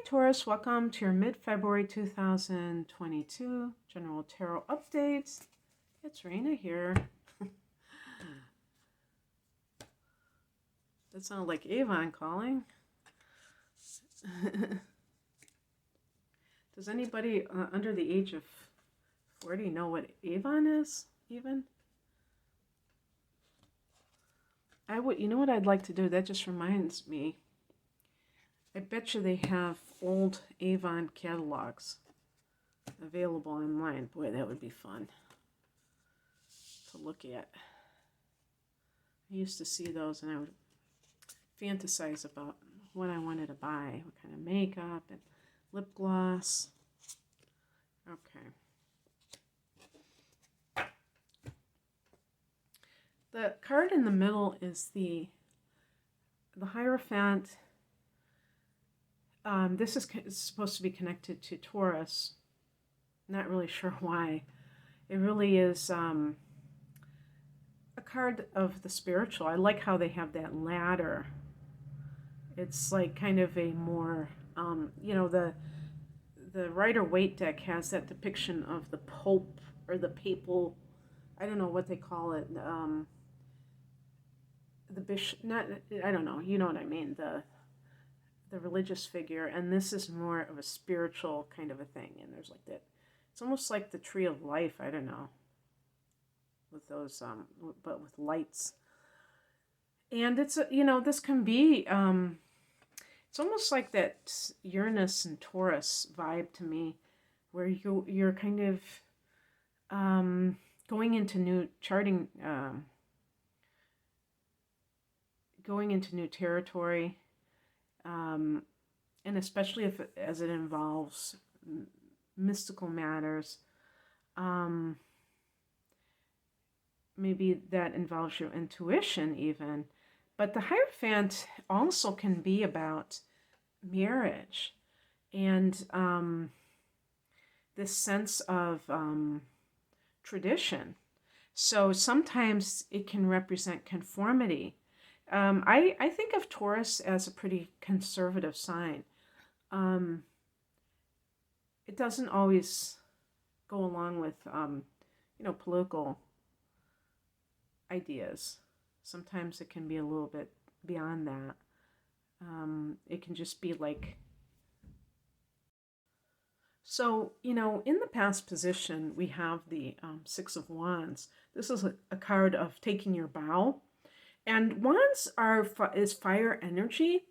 Taurus, welcome to your mid-February 2022 General Tarot Updates. It's Raina here. That sounded like Avon calling. Does anybody under the age of 40 know what Avon is, even? You know what I'd like to do? That just reminds me. I bet you they have old Avon catalogs available online. Boy, that would be fun to look at. I used to see those and I would fantasize about what I wanted to buy, what kind of makeup and lip gloss. Okay. The card in the middle is the Hierophant. This is supposed to be connected to Taurus. Not really sure why. It really is a card of the spiritual. I like how they have that ladder. It's like kind of a more, the Rider-Waite deck has that depiction of the Pope or the papal, I don't know what they call it, the bishop, I don't know, you know what I mean, the religious figure, and this is more of a spiritual kind of a thing, and there's like that, it's almost like the tree of life, I don't know, with those, but with lights, and it's, this can be, it's almost like that Uranus and Taurus vibe to me, where you're kind of going into new charting, going into new territory, and especially as it involves mystical matters, maybe that involves your intuition even. But the Hierophant also can be about marriage and this sense of tradition. So sometimes it can represent conformity. I think of Taurus as a pretty conservative sign. It doesn't always go along with, political ideas. Sometimes it can be a little bit beyond that. It can just be like... So, in the past position, we have the Six of Wands. This is a card of taking your bow. And wands is fire energy.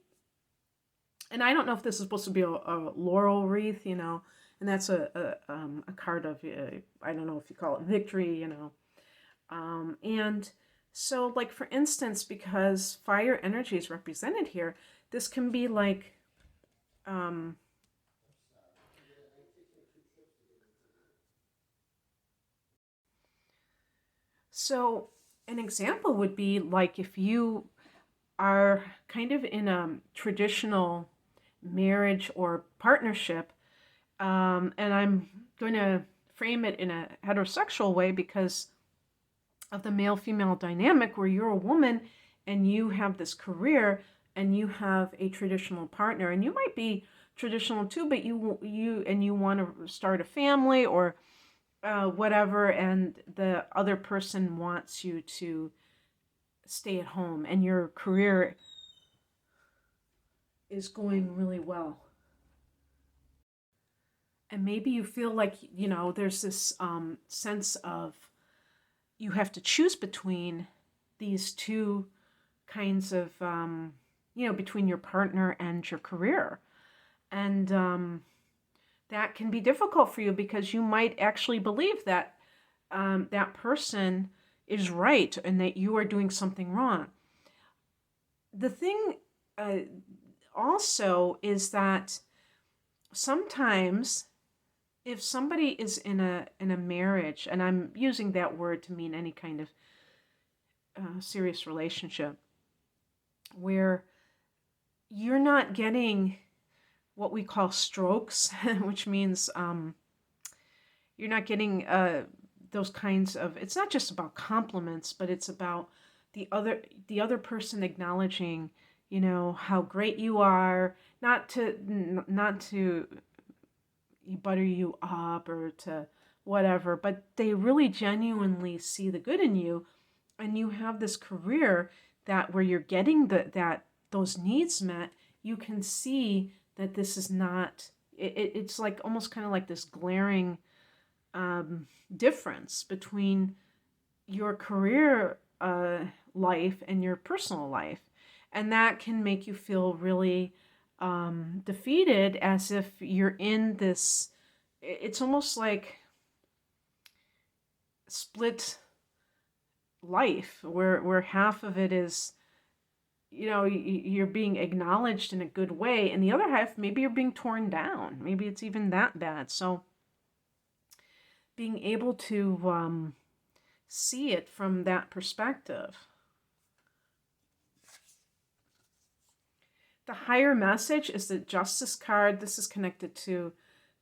And I don't know if this is supposed to be a laurel wreath, and that's a card of, I don't know if you call it victory, and so, like, for instance, because fire energy is represented here, this can be like, so an example would be like if you are kind of in a traditional marriage or partnership, and I'm going to frame it in a heterosexual way because of the male-female dynamic, where you're a woman and you have this career and you have a traditional partner, and you might be traditional too, but you want to start a family or whatever, and the other person wants you to stay at home and your career is going really well. And maybe you feel like, there's this sense of you have to choose between these two kinds of, between your partner and your career. And that can be difficult for you because you might actually believe that that person is right and that you are doing something wrong. The thing also is that sometimes if somebody is in a marriage, and I'm using that word to mean any kind of serious relationship, where you're not getting what we call strokes, which means you're not getting those kinds of, it's not just about compliments, but it's about the other person acknowledging how great you are, not to butter you up or to whatever, but they really genuinely see the good in you, and you have this career that where you're getting that those needs met. You can see that this is not it's like almost kind of like this glaring difference between your career life and your personal life. And that can make you feel really defeated, as if you're in this, it's almost like split life where half of it is, you're being acknowledged in a good way, and the other half, maybe you're being torn down. Maybe it's even that bad. So being able to see it from that perspective. The higher message is the Justice card. This is connected to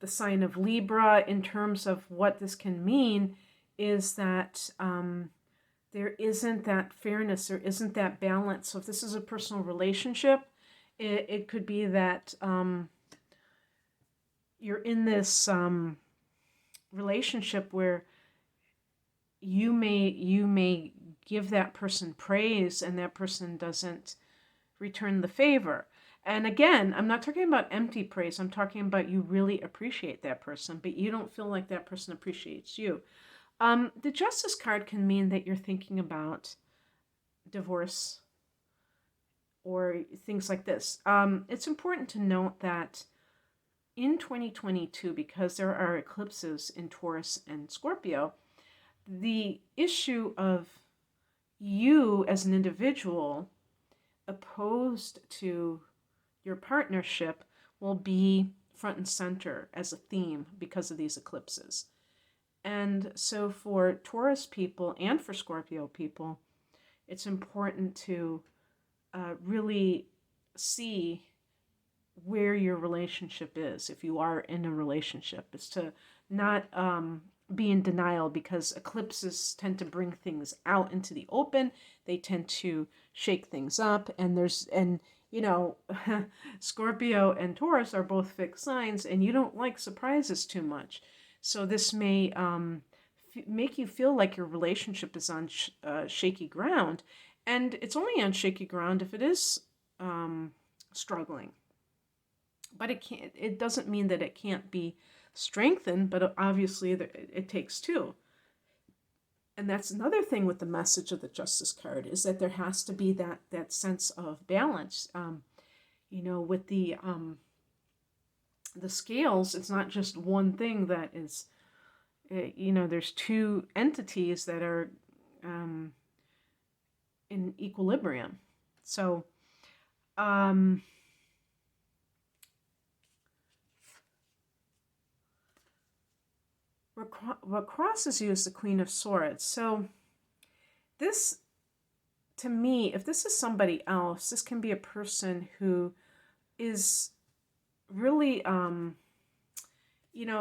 the sign of Libra. In terms of what this can mean is that there isn't that fairness, there isn't that balance. So if this is a personal relationship, it could be that you're in this relationship where you may give that person praise and that person doesn't return the favor. And again, I'm not talking about empty praise. I'm talking about you really appreciate that person, but you don't feel like that person appreciates you. The Justice card can mean that you're thinking about divorce or things like this. It's important to note that in 2022, because there are eclipses in Taurus and Scorpio, the issue of you as an individual opposed to your partnership will be front and center as a theme because of these eclipses. And so for Taurus people and for Scorpio people, it's important to really see where your relationship is. If you are in a relationship, is to not be in denial, because eclipses tend to bring things out into the open. They tend to shake things up, and Scorpio and Taurus are both fixed signs, and you don't like surprises too much. So this may make you feel like your relationship is on shaky ground, and it's only on shaky ground if it is struggling. But it doesn't mean that it can't be strengthened, but obviously it takes two. And that's another thing with the message of the Justice card, is that there has to be that sense of balance. With the scales, it's not just one thing that is, there's two entities that are in equilibrium. So, what crosses you is the Queen of Swords. So this, to me, if this is somebody else, this can be a person who is really,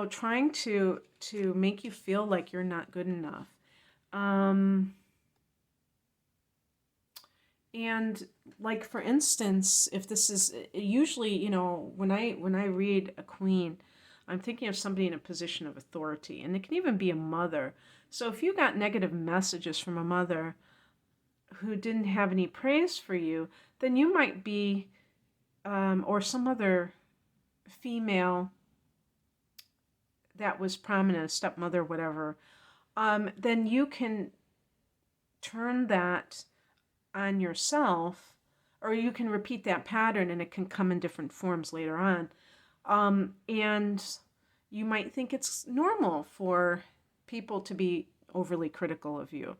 trying to make you feel like you're not good enough. And like, for instance, if this is usually, when I read a queen, I'm thinking of somebody in a position of authority, and it can even be a mother. So if you got negative messages from a mother who didn't have any praise for you, then you might be, or some other female that was prominent, a stepmother, whatever, then you can turn that on yourself, or you can repeat that pattern, and it can come in different forms later on. And you might think it's normal for people to be overly critical of you.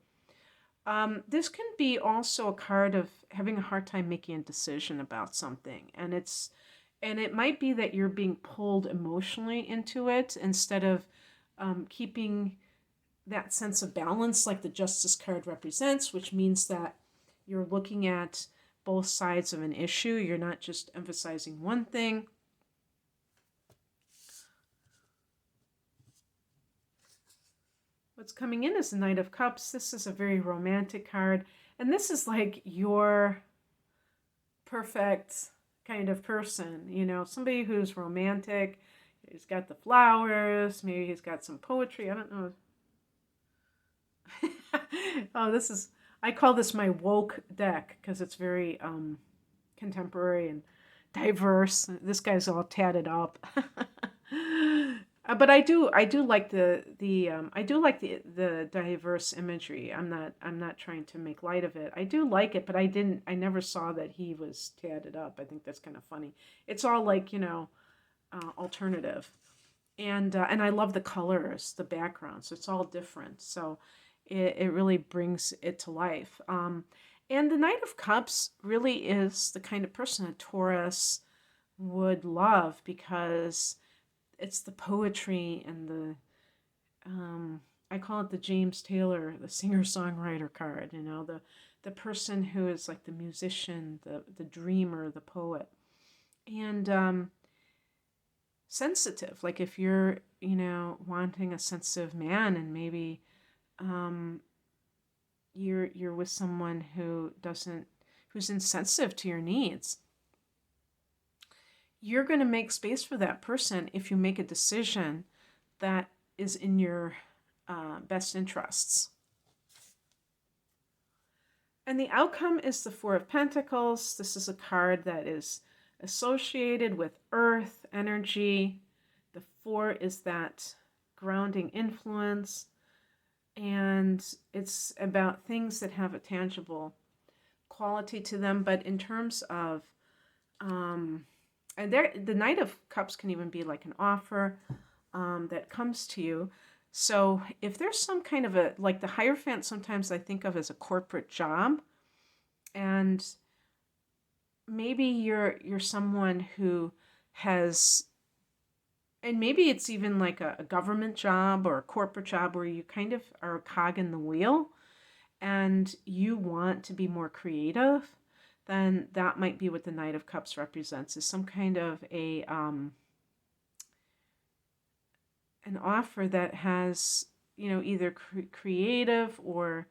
This can be also a card of having a hard time making a decision about something. And it might be that you're being pulled emotionally into it instead of keeping that sense of balance like the Justice card represents, which means that you're looking at both sides of an issue. You're not just emphasizing one thing. What's coming in is the Knight of Cups. This is a very romantic card. And this is like your perfect kind of person, somebody who's romantic. He's got the flowers, maybe he's got some poetry. I don't know. Oh, I call this my woke deck because it's very contemporary and diverse. This guy's all tatted up. But I do like the diverse imagery. I'm not trying to make light of it. I do like it, but I never saw that he was tatted up. I think that's kind of funny. It's all like, alternative. And I love the colors, the background. So it's all different. So it really brings it to life. And the Knight of Cups really is the kind of person that Taurus would love because it's the poetry and I call it the James Taylor, the singer-songwriter card, the person who is like the musician, the dreamer, the poet. And sensitive, like if you're, wanting a sensitive man and maybe you're with someone who's insensitive to your needs, you're going to make space for that person if you make a decision that is in your best interests. And the outcome is the Four of Pentacles. This is a card that is associated with earth energy. The Four is that grounding influence. And it's about things that have a tangible quality to them. But in terms of, the Knight of Cups can even be like an offer that comes to you. So if there's some kind of like the Hierophant, sometimes I think of as a corporate job, and maybe you're someone who has, and maybe it's even like a government job or a corporate job where you kind of are a cog in the wheel and you want to be more creative, then that might be what the Knight of Cups represents, is some kind of an offer that has, either creative or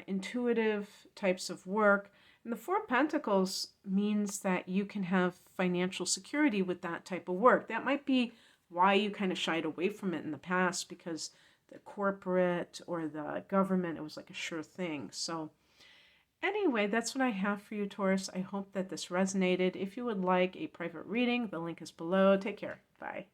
intuitive types of work. And the Four of Pentacles means that you can have financial security with that type of work. That might be why you kind of shied away from it in the past, because the corporate or the government, it was like a sure thing. So anyway, that's what I have for you, Taurus. I hope that this resonated. If you would like a private reading, the link is below. Take care. Bye.